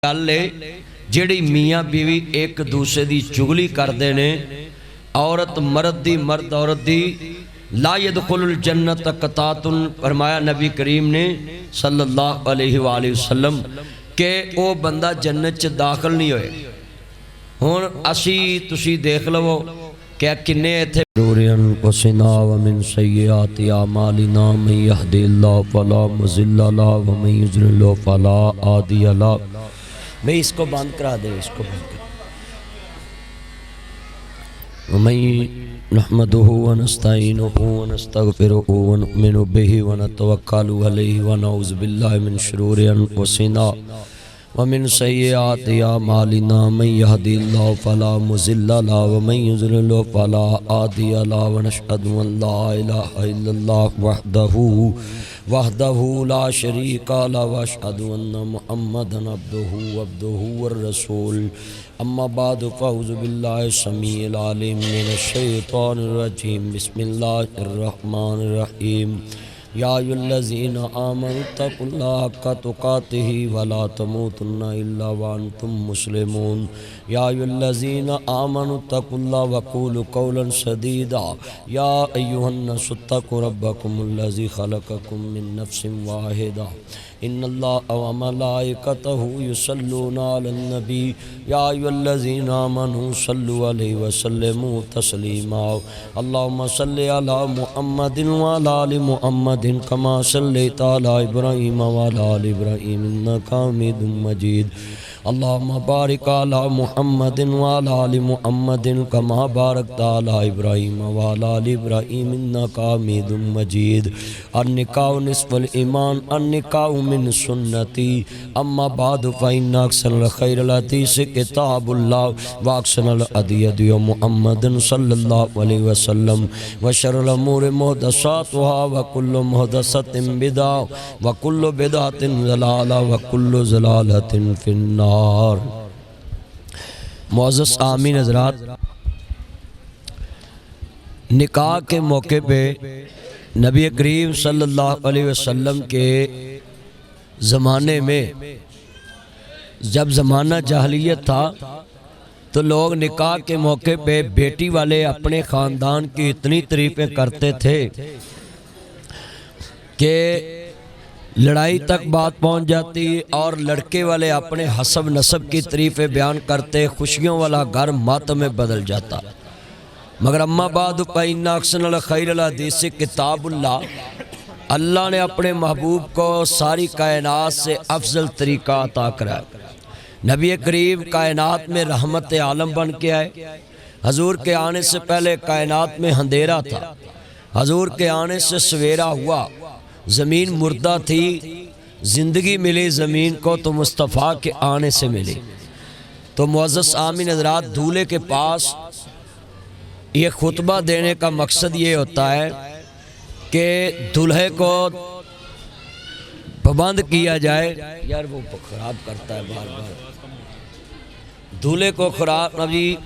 گل ہے جڑی میاں بیوی ایک دوسرے دی چگلی کردے نے، عورت مرد دی مرد عورت دی، لا يدخل الجنت قطاتن، فرمایا نبی کریم نے صلی اللہ علیہ وآلہ وسلم کہ او بندہ جنت چ داخل نہیں ہوئے۔ ہون اسی تسی دیکھ لو کہ کنے ایتھے شرورین قسنا ومن سیئات اعمالنا من یہدی اللہ فلا مضل لہ ومن یضلل فلا ہادی لہ۔ میں اس کو بند کرا دے، اس کو بند کرا۔ وَمَن نَحْمَدُهُ وَنَسْتَعِينُهُ وَنَسْتَغْفِرُهُ وَنُؤْمِنُ بِهِ وَنَتَوَكَّلُ عَلَيْهِ وَنَعُوذُ بِاللَّهِ مِنْ شُرُورِ أَنفُسِنَا وَمِنْ سَيِّئَاتِ أَعْمَالِنَا مَن يَهْدِ اللَّهُ فَلَا مُضِلَّ لَهُ وَمَن يُضْلِلْ فَلَا هَادِيَ لَهُ وَنَشْهَدُ أَن لَّا إِلَٰهَ إِلَّا اللَّهُ وحدہ لا شریک لہ واشہد ان محمدا عبدہ والرسول۔ اما بعد فاعوذ باللہ السمیع العلیم من الشیطان الرجیم، بسم اللہ الرحمن الرحیم۔ یا ایھا الذین آمنوا اتقوا اللہ حق تقاتہ ولا تموتن الا وانتم مسلمون۔ یا ایھا الذین آمنوا اتقوا اللہ وقولوا قولا سدیدا۔ یا ایھا الناس اتقوا ربکم الذی خلقکم من نفس واحدہ۔ ان اللہ وملائکتہ یصلون علی النبی۔ یا ایھا الذین آمنوا صلوا علیہ وسلموا تسلیما۔ اللہم صلی علی محمد وعلی آل محمد کما صلیت علی ابراہیم وعلی آل ابراہیم انک حمید مجید۔ اللہم بارک علی محمد وعلی آل محمد کما بارکت علی ابراہیم وعلی آل ابراہیم انک حمید مجید۔ النکاح نصف الایمان، النکاح من سنتی۔ اما بعد فإن أحسن الخیر الحدیث کتاب اللہ وأحسن الہدی ہدی محمد صلی اللہ علیہ وسلم وشر الامور محدثاتها وکل محدثۃ بدعہ وکل بدعۃ ضلالہ وکل ضلالۃ فی النار۔ معزز آمین حضرات، نکاح کے موقع پہ نبی کریم صلی اللہ علیہ وسلم کے زمانے میں جب زمانہ جاہلیت تھا تو لوگ نکاح کے موقع پہ بیٹی والے اپنے خاندان کی اتنی تعریفیں کرتے تھے کہ لڑائی تک بات پہنچ جاتی، اور لڑکے والے اپنے حسب نسب کی تعریفیں بیان کرتے، خوشیوں والا گھر ماتم میں بدل جاتا۔ مگر اما بعد فإن أحسن الخیر الحدیث کتاب اللہ، اللہ نے اپنے محبوب کو ساری کائنات سے افضل طریقہ عطا کرا۔ نبی کریم کائنات میں رحمت عالم بن کے آئے۔ حضور کے آنے سے پہلے کائنات میں اندھیرا تھا، حضور کے آنے سے سویرا ہوا، زمین مردہ تھی، زندگی ملی زمین کو تو مصطفیٰ کے آنے سے ملی۔ تو معزز آمین حضرات، دولہے کے پاس یہ خطبہ دینے کا مقصد یہ ہوتا ہے کہ دلہے کو پابند کیا جائے، یار وہ خراب کرتا ہے بار بار، دولہے کو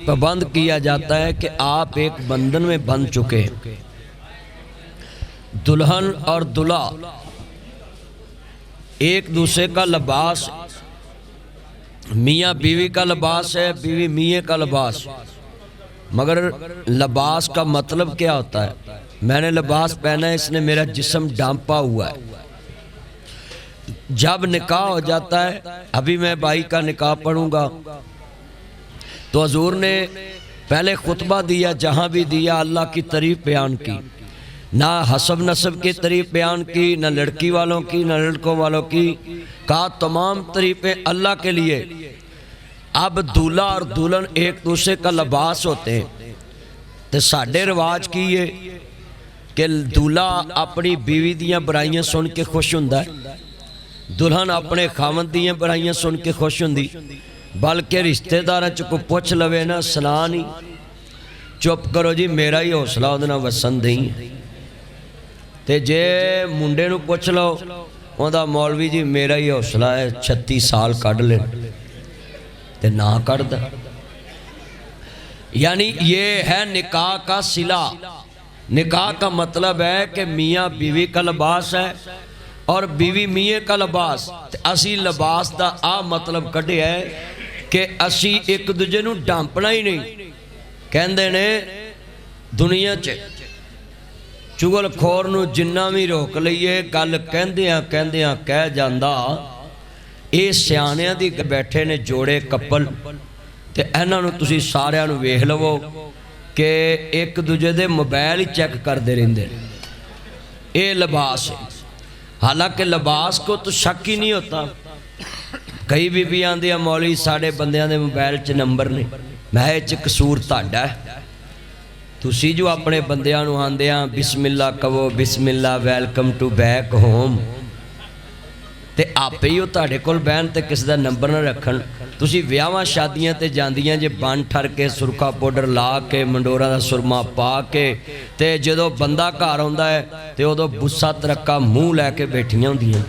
پابند کیا جاتا ہے کہ آپ ایک بندھن میں بندھ چکے ہیں۔ دلہن اور دلہا ایک دوسرے کا لباس، میاں بیوی کا لباس ہے، بیوی میاں کا لباس، مگر لباس کا مطلب کیا ہوتا ہے؟ میں نے لباس پہنا ہے، اس نے میرا جسم ڈھانپا ہوا ہے۔ جب نکاح ہو جاتا ہے، ابھی میں بھائی کا نکاح پڑھوں گا تو حضور نے پہلے خطبہ دیا، جہاں بھی دیا اللہ کی تعریف بیان کی، نہ حسب نسب کی تعریف بیان کی، نہ لڑکی والوں کی، نہ لڑکوں والوں کی، کہا تمام تعریفیں اللہ کے لیے۔ اب دولہا اور دلہن ایک دوسرے کا لباس ہوتے ہیں، تو ساڈے رواج کی ہے کہ دولہا اپنی بیوی دیاں برائیاں سن کے خوش ہوندا ہے، دلہن اپنے خاوند دیاں برائیاں سن کے خوش ہوندی، بلکہ رشتہ داراں چ کو پوچھ لوے نا سنا نہیں، چپ کرو جی میرا ہی حوصلہ اودے نال وسن نہیں۔ تے جے منڈے نو پوچھ لو اوندا مولوی جی میرا ہی حوصلہ ہے 36 سال کڈ لے تے نہ کڈدا۔ یعنی یہ ہے نکاح کا صلہ۔ نکاح کا مطلب ہے کہ میاں بیوی کا لباس ہے، اور بیوی میے کا لباس تے اسی لباس دا آ مطلب کڈیا ہے کہ اسی ایک دوجے نو ڈانپنا ہی نہیں کہندے نے دنیا چ چگل خور نو جنہ بھی روک لئیے گل کہندیاں کہندیاں کہہ جاندا اے سیانیاں دی بیٹھے نے جوڑے کپل تے انہاں نو تسی ساریاں نو ویکھ لو کہ ایک دوجے دے موبائل ہی چیک کردے رہندے اے لباس ہے حالانکہ لباس کو تو شک ہی نہیں ہوتا کئی بھی آندے ہیں مولوی ساڑھے بندیاں دے موبائل چ نمبر نہیں میں چ قصور تہاڈا ہے تسی جو اپنے بندیاں نو آندے ہیں بسم اللہ کہو بسم اللہ ویلکم ٹو بیک ہوم تے آپے ہی تہاڈے کول بہن تے کسی دا نمبر نہ رکھن تسی ویاواں شادیاں تے جاندیاں جے بن ٹھر کے سرخا پاؤڈر لا کے منڈورا دا سرما پا کے تے جدوں بندہ گھر ہوندا ہے تے اودوں بسا ترکا منہ لے کے بیٹھیاں ہوندیاں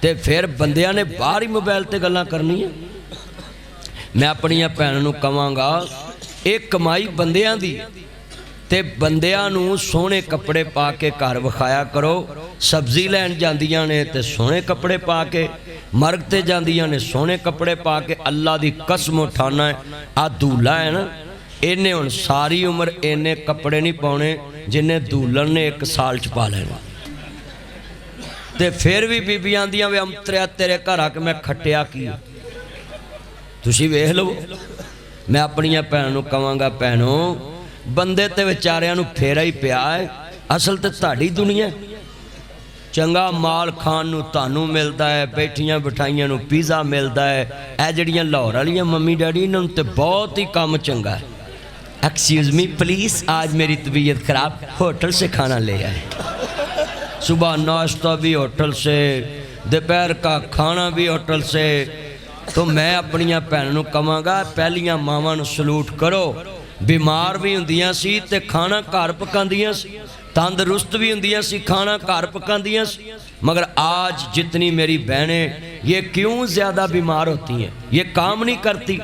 تے پھر بندیاں نے باہر ہی موبائل تے گلاں کرنی ہیں میں اپنیاں بھیناں نو کہاں گا ایک کمائی بندیاں دی تے بندیاں نو سونے کپڑے پا کے گھر وکھایا کرو سبزی لین جاندیاں نے تے سونے کپڑے پا کے مرگ تے جاندیاں نے سونے کپڑے پا کے اللہ دی قسم اٹھانا ہے آ دولہ ہے نا انہیں ان ساری عمر انہیں کپڑے نہیں پاؤنے جنہیں دولن نے 1 سال چھپا لینا تے پھر بھی بی آندیاں وے امتریا تیرے گھر آ کے میں کھٹیا کی تسی ویکھ لو میں اپنیاں بھیناں نو کہاں گا بھینو بندے تے وچاریاں نو پھیرا ہی پیا ہے اصل تے تہاڈی دنیا چنگا مال کھان نو تانوں ملدا ہے بیٹھیاں بٹھائیاں نو پیزا ملدا ہے اے جڑیاں لاہور والیاں ممی ڈیڈی انہاں تے بہت ہی کام چنگا ہے ایکسکیوز می پلیز آج میری طبیعت خراب ہوٹل سے کھانا لے آئے صبح ناشتہ بھی ہوٹل سے دوپہر کا کھانا بھی ہوٹل سے تو میں اپنیاں بھیناں نو کہاں گا پہلیاں ماواں نو سلوٹ کرو بیمار بھی ہوندیاں سی تے کھانا گھر پکاندیاں سی تندرست بھی ہوندیاں سی کھانا گھر پکاندیاں سی مگر آج جتنی میری بہنیں یہ کیوں زیادہ بیمار ہوتی ہیں یہ کام نہیں کرتی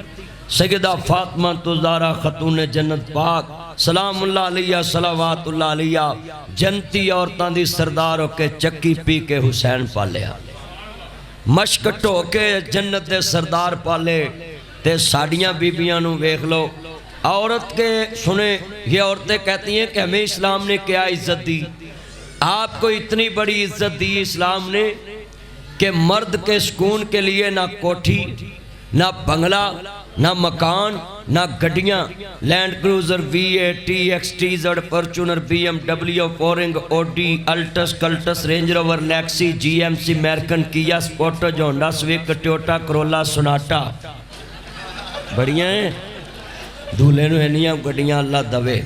سیدہ فاطمہ زہرا خاتون جنت پاک سلام اللہ علیہ صلوات اللہ علیہ جنتی عورتاں دی سردار ہو کے چکی پی کے حسین پالیا مشک ٹو کے جنت دے سردار پالے تے ساڑیاں بیبیاں نو ویکھ لو عورت کے سنیں یہ عورتیں کہتی ہیں کہ ہمیں اسلام نے کیا عزت دی آپ کو اتنی بڑی عزت دی اسلام نے کہ مرد کے سکون کے لیے نہ کوٹھی نہ بنگلہ نہ مکان نہ گڈیاں land cruiser V8 XTZ Fortuner BMW فورنگ Audi Altis Cultus range rover Lexus GMC میرکن Kia Sportage Honda Civic Toyota Corolla Sonata بڑیاں ہیں دولے نو ہنیاں گڈیاں اللہ دوے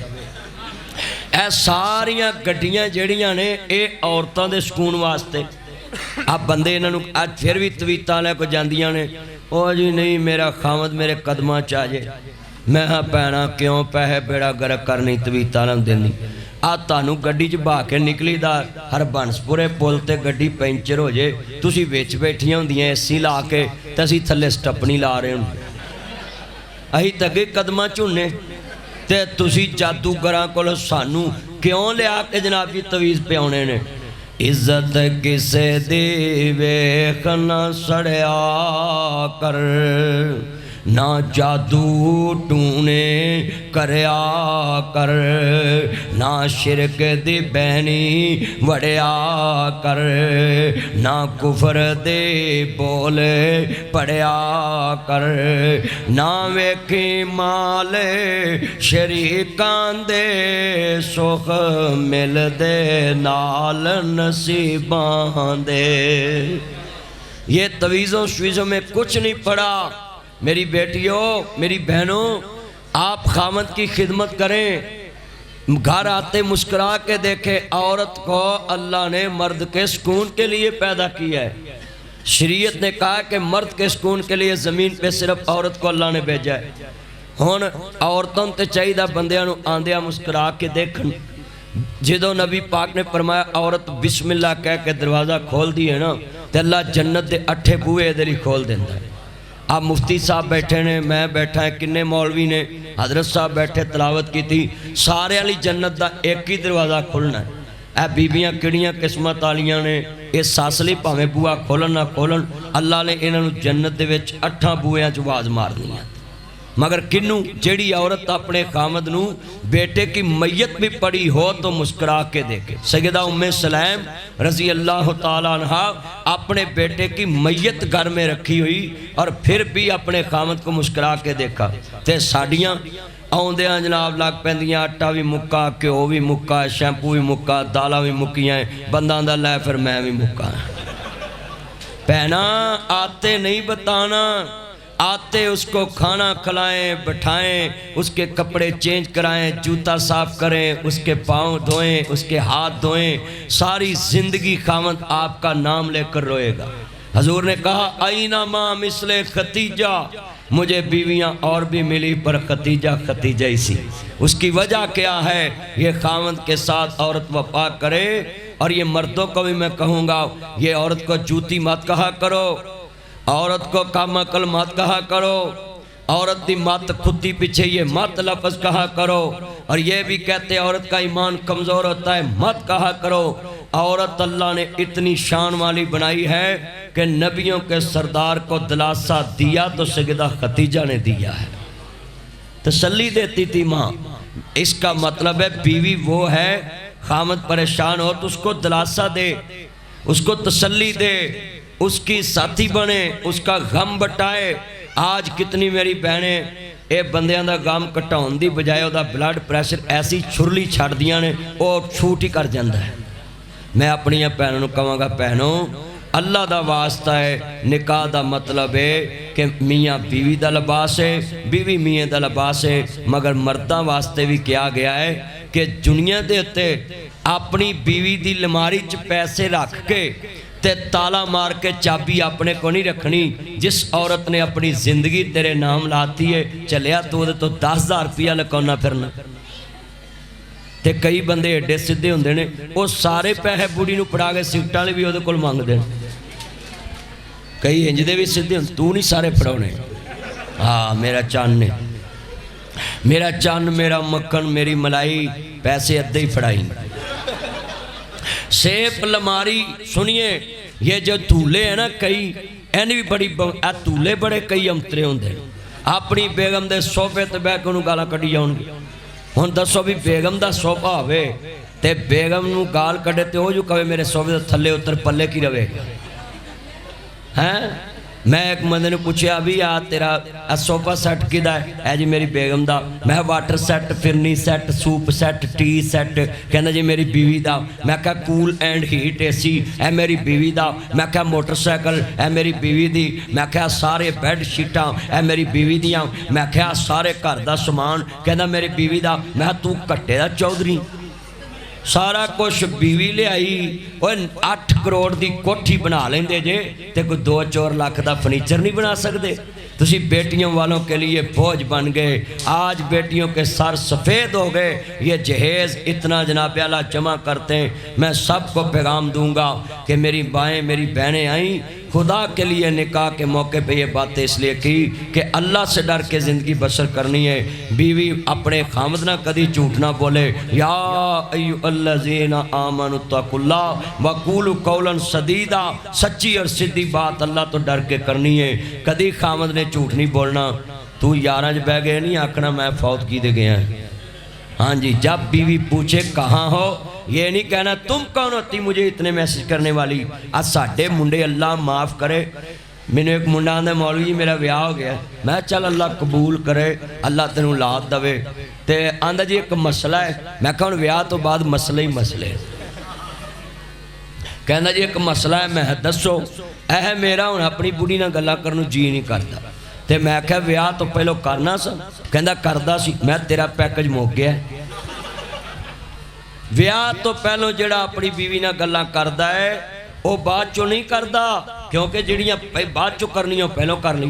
اے ساریاں گڈیاں جیڑیاں نے اے عورتاں دے سکون واسطے اب بندے انہوں آج پھر بھی تویتاں لے کو جاندیاں نے او جی نہیں میرا خامد میرے قدمہ چاہجے میں ہاں پہنا کیوں پہے بیڑا گرک کرنی تویتاں لے دینی تانوں گڈی چ بھا کے نکلی دا ہر بنس پورے پول تے گڈی پینچر ہو جے تسی وچ بیٹھیاں ہوندیاں ایسی لا کے تے اسی تھلے سٹپنی لا رہے ہوں اہی تگے قدمہ چونے تے تسی جادوگراں کولو سانوں کیوں لے آکے جناب یہ تویز پہ ہونے نے عزت کسے دی ویکھنا سڑیا کر نہ جادو ٹونے کریا کر نہ شرک دی بہنی وڑیا کر نہ کفر دے بول پڑیا کر نہ ویکھی مال شریکان دے سخ مل دے نال نصیبان دے یہ تویزوں شویزوں میں کچھ نہیں پڑا میری بیٹیوں میری بہنوں آپ خامد کی خدمت کریں گھر آتے مسکرا کے دیکھیں عورت کو اللہ نے مرد کے سکون کے لیے پیدا کیا ہے شریعت نے کہا کہ مرد کے سکون کے لیے زمین پہ صرف عورت کو اللہ نے بھیجا ہے ہون عورتوں تے چاہیدہ بندیاں نو آندیاں مسکرا کے دیکھن جدو نبی پاک نے فرمایا عورت بسم اللہ کہہ کے دروازہ کھول دی ہے نا تے اللہ جنت دے 8 بوئے دلی کھول دیندہ ہے آپ مفتی صاحب بیٹھے نے میں بیٹھا ہے کنے مولوی نے حضرت صاحب بیٹھے تلاوت کی تھی سارے علی جنت دا ایک ہی دروازہ کھلنا ہے اے بیبیاں کڑیاں قسمت والیاں نے یہ سس لئی بھاویں بوا کھولن نہ کھولن اللہ نے انہاں نوں جنت دے وچ 8 بوئیاں چ آواز مارنی ہے مگر کنوں جیڑی عورت اپنے خامد نوں بیٹے کی میت بھی پڑی ہو تو مسکرا کے دیکھے سیدہ ام سلیم رضی اللہ تعالیٰ عنہ اپنے بیٹے کی میت گھر میں رکھی ہوئی اور پھر بھی اپنے خامد کو مسکرا کے دیکھا تے ساڑیاں آؤندیاں جناب لگ پیندیاں آٹا بھی مکا گھیو بھی مکا شیمپو بھی مکا دالاں بھی مکیاں بندہ آندا لے پھر میں بھی مکا پہنا آتے نہیں بتانا آتے اس کو کھانا کھلائیں بٹھائیں اس کے کپڑے چینج کرائیں جوتا صاف کریں اس کے پاؤں دھوئیں اس کے ہاتھ دھوئیں ساری زندگی خاوند آپ کا نام لے کر روئے گا حضور نے کہا اینا ماں مثل ختیجہ مجھے بیویاں اور بھی ملی پر ختیجہ ختیجہ ہی سی اس کی وجہ کیا ہے یہ خاوند کے ساتھ عورت وفا کرے اور یہ مردوں کو بھی میں کہوں گا یہ عورت کو جوتی مت کہا کرو عورت کو کم عقل مت کہا کرو عورت دی مت کھتی پیچھے یہ مت لفظ کہا کرو اور یہ بھی کہتے عورت کا ایمان کمزور ہوتا ہے مت کہا کرو عورت اللہ نے اتنی شان والی بنائی ہے کہ نبیوں کے سردار کو دلاسا دیا تو سیدہ ختیجہ نے دیا ہے تسلی دیتی تھی ماں اس کا مطلب ہے بیوی وہ ہے خامد پریشان ہو تو اس کو دلاسا دے اس کو تسلی دے اس کی ساتھی بنے اس کا غم بٹائے آج کتنی میری بہنیں اے بندیاں دا غم کٹاؤن دی بجائے دا بلڈ پریشر ایسی چھرلی چھڑ دیاں نے وہ چھوٹ ہی کر جاندہ ہے میں اپنی بہنوں کہوں گا بہنوں اللہ دا واسطہ ہے نکاح دا مطلب ہے کہ میاں بیوی دا لباس ہے بیوی میاں دا لباس ہے مگر مرداں واسطے بھی کیا گیا ہے کہ دنیا دے ہوتے اپنی بیوی دی لماری چ پیسے رکھ کے تے تالا مار کے چابی اپنے کو نہیں رکھنی جس عورت نے اپنی زندگی تیرے نام لاتی ہے چلیا تو 10,000 روپیہ لکونا پھرنا تے کئی بندے ایڈے سدھے ہوندے نے وہ سارے پیسے بوڑھی نو پڑھا کے سگٹاں والے بھی وہ کول مانگ دے کئی انج دے بھی سدھے ہوں تو نہیں سارے پڑھاونے ہاں میرا چان نے میرا چان میرا مکھن میری ملائی پیسے ادھے ہی پڑھائی سیپ لماری سنیے یہ جو دولے ہیں نا کئی اینی بھی بڑی دولے بڑے کئی امترے ہوندے اپنی بیگم دے صوفے تے بیٹھ کے انہوں گالا کٹی جاؤں گے ہن دسو بھی بیگم دا صوفہ ہوئے تے بیگم نو گال کٹے تے ہو جو کہے میرے صوفے تے تھلے اتر پلے کی روے ہیں میں ایک مندے نے پوچھے ابھی تیرا صوفہ سیٹ کدھا ہے اے جی میری بیگم دا میں واٹر سیٹ فرنی set soup set tea set کہنا جی میری بیوی دا میں کہا کول اینڈ ہیٹ اے سی اے میری بیوی دا میں کہا موٹر سائیکل اے میری بیوی دی میں کہا سارے بیڈ شیٹاں اے میری بیوی دیاں میں کہا سارے گھر دا سامان کہنا میری بیوی دا میں تو کٹے دا چودھری سارا کچھ بیوی لے آئی 8 کروڑ دی کوٹھی بنا لیں دے جے تے کوئی 2-4 لاکھ دا فرنیچر نہیں بنا سکتے تسی بیٹیوں والوں کے لیے بوجھ بن گئے آج بیٹیوں کے سر سفید ہو گئے یہ جہیز اتنا جناب اعلیٰ جمع کرتے ہیں میں سب کو پیغام دوں گا کہ میری بائیں میری بہنیں آئیں خدا کے لیے نکاح کے موقع پہ یہ باتیں اس لیے کی کہ اللہ سے ڈر کے زندگی بسر کرنی ہے بیوی اپنے خامد نہ کدی جھوٹ نہ بولے یا ایھا الذین آمنوا اتقوا اللہ وقولوا قولا سدیدا سچی اور سیدھی بات اللہ تو ڈر کے کرنی ہے کدی خامد نے جھوٹ نہیں بولنا تو یاراں بہ گئے نہیں آکھنا میں فوت کی دے گیا ہاں جی جب بیوی پوچھے کہاں ہو یہ نہیں کہنا تم کون ہوتی مجھے اتنے میسج کرنے والی آج ساڑھے منڈے اللہ معاف کرے میں نے ایک منڈا آندھا مولوی جی میرا بیاہ ہو گیا میں چل اللہ قبول کرے اللہ تینوں اولاد دوے تے آندھا جی ایک مسئلہ ہے میں کہوں بیاہ تو بعد مسئلہ ہی مسئلے کہنا جی ایک مسئلہ ہے میں دسو اے میرا ہوں اپنی بڑی نہ گلا کرنو جی نہیں کرتا تے میں کہا بیاہ تو پہلو کرنا سا کہنا کردہ سی میں تیرا پیکج موک گیا ہے بیاہ تو پہلو جڑا اپنی بیوی نہ گلاں کردہ ہے وہ بعد چو نہیں کردہ کیونکہ جڑیاں بعد چو کرنی ہو پہلو کر لی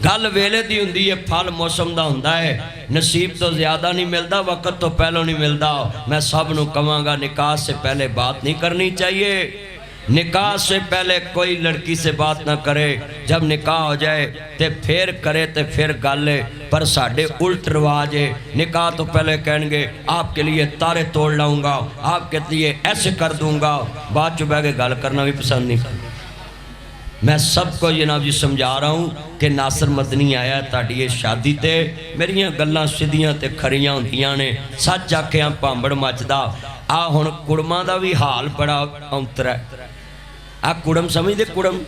گل ویلے دی ہوندی ہے پھل موسم دا ہوندا ہے نصیب تو زیادہ نہیں ملتا وقت تو پہلو نہیں ملتا میں سب نو کہاں گا نکاح سے پہلے بات نہیں کرنی چاہیے نکاح سے پہلے کوئی لڑکی سے بات نہ کرے، جب نکاح ہو جائے تے پھر کرے تے پھر گالے، پر ساڑھے الٹ رواج ہے، نکاح تو پہلے کہیں گے آپ کے لیے تارے توڑ لاؤں گا، آپ کے لیے ایسے کر دوں گا، بات چو بہ کے گال کرنا بھی پسند نہیں کرنا۔ میں سب کو جناب جی سمجھا رہا ہوں کہ ناصر مدنی آیا تاڑی یہ شادی تے میریاں گلاں سدیاں تے کھڑیاں ہوندیاں نے، سچ آکھیاں پامبڑ مچدا، ہن کڑماں دا بھی حال بڑا اونتر ہے۔ کڑم سمجھ دے کڑم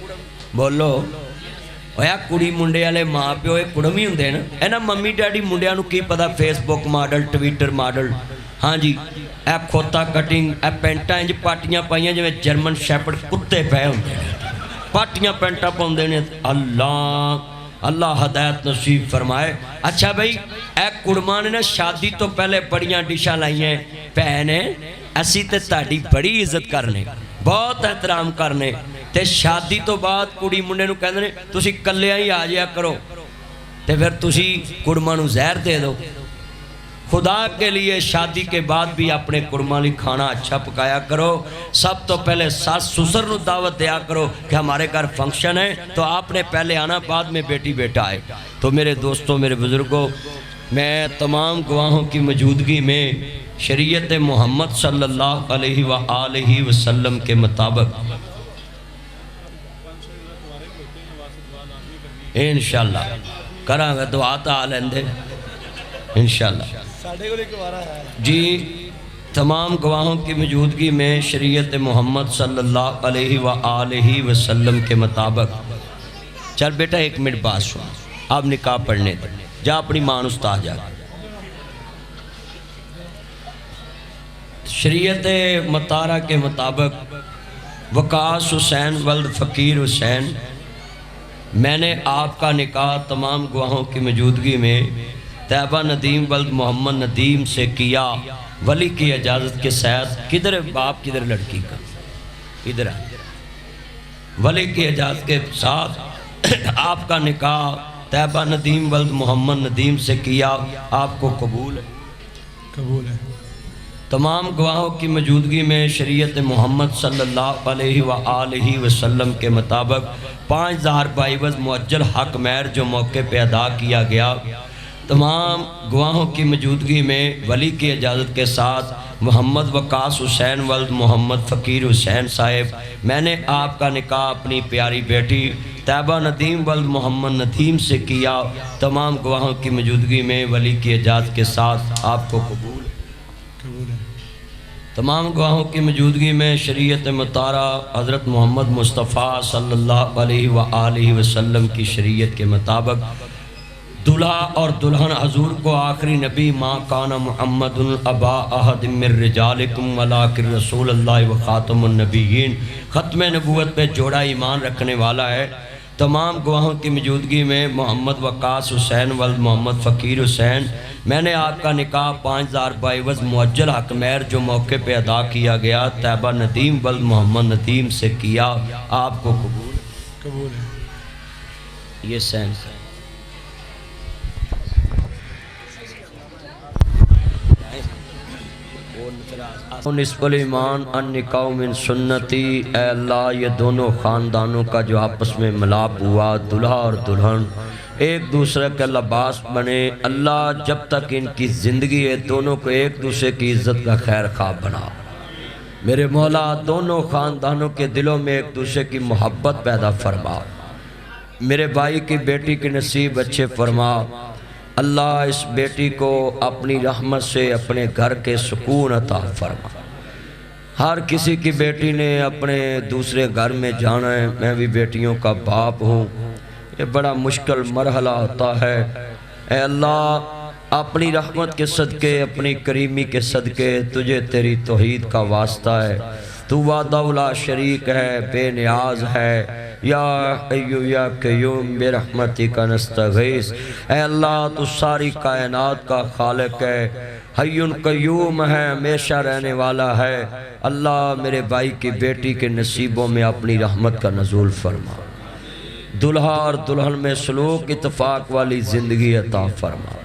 بولو کڑی منڈے والے ماں پیو کڑم ہی ہوندے نا، اینا ممی ڈیڈی منڈیاں نو کی پتا فیس بک ماڈل ٹویٹر ماڈل، ہاں جی کھوتا کٹنگ پینٹاں انج پاٹیاں پائیاں جو جرمن شیپرڈ کتے پے ہوندے نے، پاٹیاں پینٹاں پاؤندے نے۔ اللہ ہدایت نصیب فرمائے۔ اچھا بھائی کڑماں نے شادی تو پہلے بڑیاں ڈشاں لائیاں، پہنے اسی تے تاڑی بڑی عزت کرنے، بہت احترام کرنے، تے شادی تو بعد کڑی منڈے نو کہندے نے تسی کلیاں ہی آ جایا کرو، تے پھر تسی کڑماں نو زہر دے دو۔ خدا کے لیے شادی کے بعد بھی اپنے کڑماں لی کھانا اچھا پکایا کرو، سب تو پہلے ساس سسر نو دعوت دیا کرو کہ ہمارے گھر فنکشن ہے تو آپ نے پہلے آنا، بعد میں بیٹی بیٹا آئے۔ تو میرے دوستوں میرے بزرگوں، میں تمام گواہوں کی موجودگی میں شریعت محمد صلی اللہ علیہ وآلہ وسلم کے مطابق انشاءاللہ کراں گا دعا تا لیندے انشاءاللہ جی۔ تمام گواہوں کی موجودگی میں شریعت محمد صلی اللہ علیہ وآلہ وسلم کے مطابق، چل بیٹا ایک منٹ بات سن، آپ نکاح پڑھنے دیں، جا اپنی ماں استاد جا۔ شریعت مطارہ کے مطابق وقاص حسین ولد فقیر حسین، میں نے آپ کا نکاح تمام گواہوں کی موجودگی میں طیبہ ندیم ولد محمد ندیم سے کیا، ولی کی اجازت کے ساتھ۔ کدھر باپ کدھر لڑکی کا، ادھر ولی کی اجازت کے ساتھ آپ کا نکاح طیبہ ندیم ولد محمد ندیم سے کیا، آپ کو قبول ہے؟ قبول ہے۔ تمام گواہوں کی موجودگی میں شریعت محمد صلی اللہ علیہ وآلہ وسلم کے مطابق 5000 بعوض مؤجل حق مہر جو موقع پہ ادا کیا گیا، تمام گواہوں کی موجودگی میں ولی کی اجازت کے ساتھ محمد وقاص حسین ولد محمد فقیر حسین صاحب، میں نے آپ کا نکاح اپنی پیاری بیٹی طیبہ ندیم ولد محمد ندیم سے کیا، تمام گواہوں کی موجودگی میں ولی کی اجازت کے ساتھ، آپ کو قبول ہے؟ تمام گواہوں کی موجودگی میں شریعت مطارہ حضرت محمد مصطفیٰ صلی اللہ علیہ وآلہ وسلم کی شریعت کے مطابق دلہا اور دلہن حضور کو آخری نبی ما کان محمد ابا احد من رجالکم ولکن رسول اللہ و خاتم النبیین، ختم نبوت پہ جوڑا ایمان رکھنے والا ہے۔ تمام گواہوں کی موجودگی میں محمد وقاص حسین ولد محمد فقیر حسین، میں نے آپ کا نکاح 5000 بعوض مؤجل حق مہر جو موقع پہ ادا کیا گیا طیبہ ندیم ولد محمد ندیم سے کیا، آپ کو قبول ہے؟ یہ سینس ہے۔ نصف الایمان النکاح من سنتی، اے اللہ یہ دونوں خاندانوں کا جو آپس میں ملاپ ہوا، دلہا اور دلہن ایک دوسرے کا لباس بنے، اللہ جب تک ان کی زندگی ہے دونوں کو ایک دوسرے کی عزت کا خیر خواہ بنا۔ میرے مولا دونوں خاندانوں کے دلوں میں ایک دوسرے کی محبت پیدا فرما، میرے بھائی کی بیٹی کے نصیب اچھے فرما، اللہ اس بیٹی کو اپنی رحمت سے اپنے گھر کے سکون عطا فرما۔ ہر کسی کی بیٹی نے اپنے دوسرے گھر میں جانا ہے، میں بھی بیٹیوں کا باپ ہوں، یہ بڑا مشکل مرحلہ ہوتا ہے۔ اے اللہ اپنی رحمت کے صدقے، اپنی کریمی کے صدقے، تجھے تیری توحید کا واسطہ ہے، تو وحدہ لا شریک ہے، بے نیاز ہے، یا حیو یا قیوم برحمتک نستغیث۔ اے اللہ تو ساری کائنات کا خالق ہے، حی قیوم ہے، ہمیشہ رہنے والا ہے۔ اللہ میرے بھائی کی بیٹی کے نصیبوں میں اپنی رحمت کا نزول فرما، دلہا اور دلہن میں سلوک اتفاق والی زندگی عطا فرما،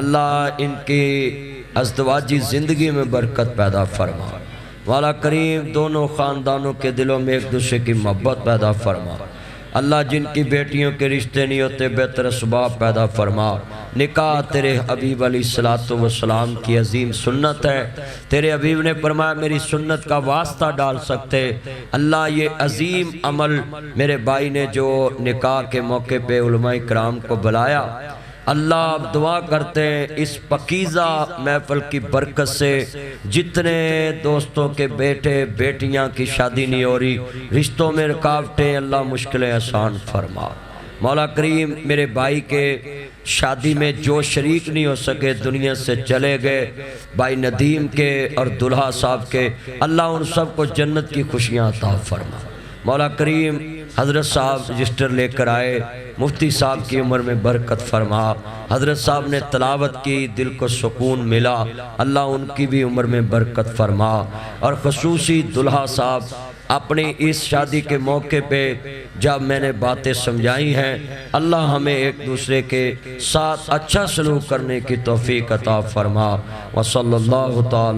اللہ ان کی ازدواجی زندگی میں برکت پیدا فرما، مولا کریم دونوں خاندانوں کے دلوں میں ایک دوسرے کی محبت پیدا فرما اللہ، جن کی بیٹیوں کے رشتے نہیں ہوتے بہتر اسباب پیدا فرما۔ نکاح تیرے حبیب علیہ السلام کی عظیم سنت ہے، تیرے حبیب نے فرمایا میری سنت کا واسطہ ڈال سکتے۔ اللہ یہ عظیم عمل میرے بھائی نے جو نکاح کے موقع پہ علماء کرام کو بلایا، اللہ اب دعا کرتے ہیں اس پاکیزہ محفل کی برکت سے جتنے دوستوں کے بیٹے بیٹیاں کی شادی نہیں ہو رہی، رشتوں میں رکاوٹیں، اللہ مشکلیں آسان فرما۔ مولا کریم میرے بھائی کے شادی میں جو شریک نہیں ہو سکے دنیا سے چلے گئے، بھائی ندیم کے اور دلہا صاحب کے، اللہ ان سب کو جنت کی خوشیاں عطا فرما۔ مولا کریم حضرت صاحب رجسٹر لے کر آئے، مفتی صاحب کی عمر میں برکت فرما، حضرت صاحب نے تلاوت کی دل کو سکون ملا، اللہ ان کی بھی عمر میں برکت فرما۔ اور خصوصی دلہا صاحب اپنی اس شادی کے موقع پہ جب میں نے باتیں سمجھائی ہیں، اللہ ہمیں ایک دوسرے کے ساتھ اچھا سلوک کرنے کی توفیق عطا فرما۔ وصلی اللہ تعالی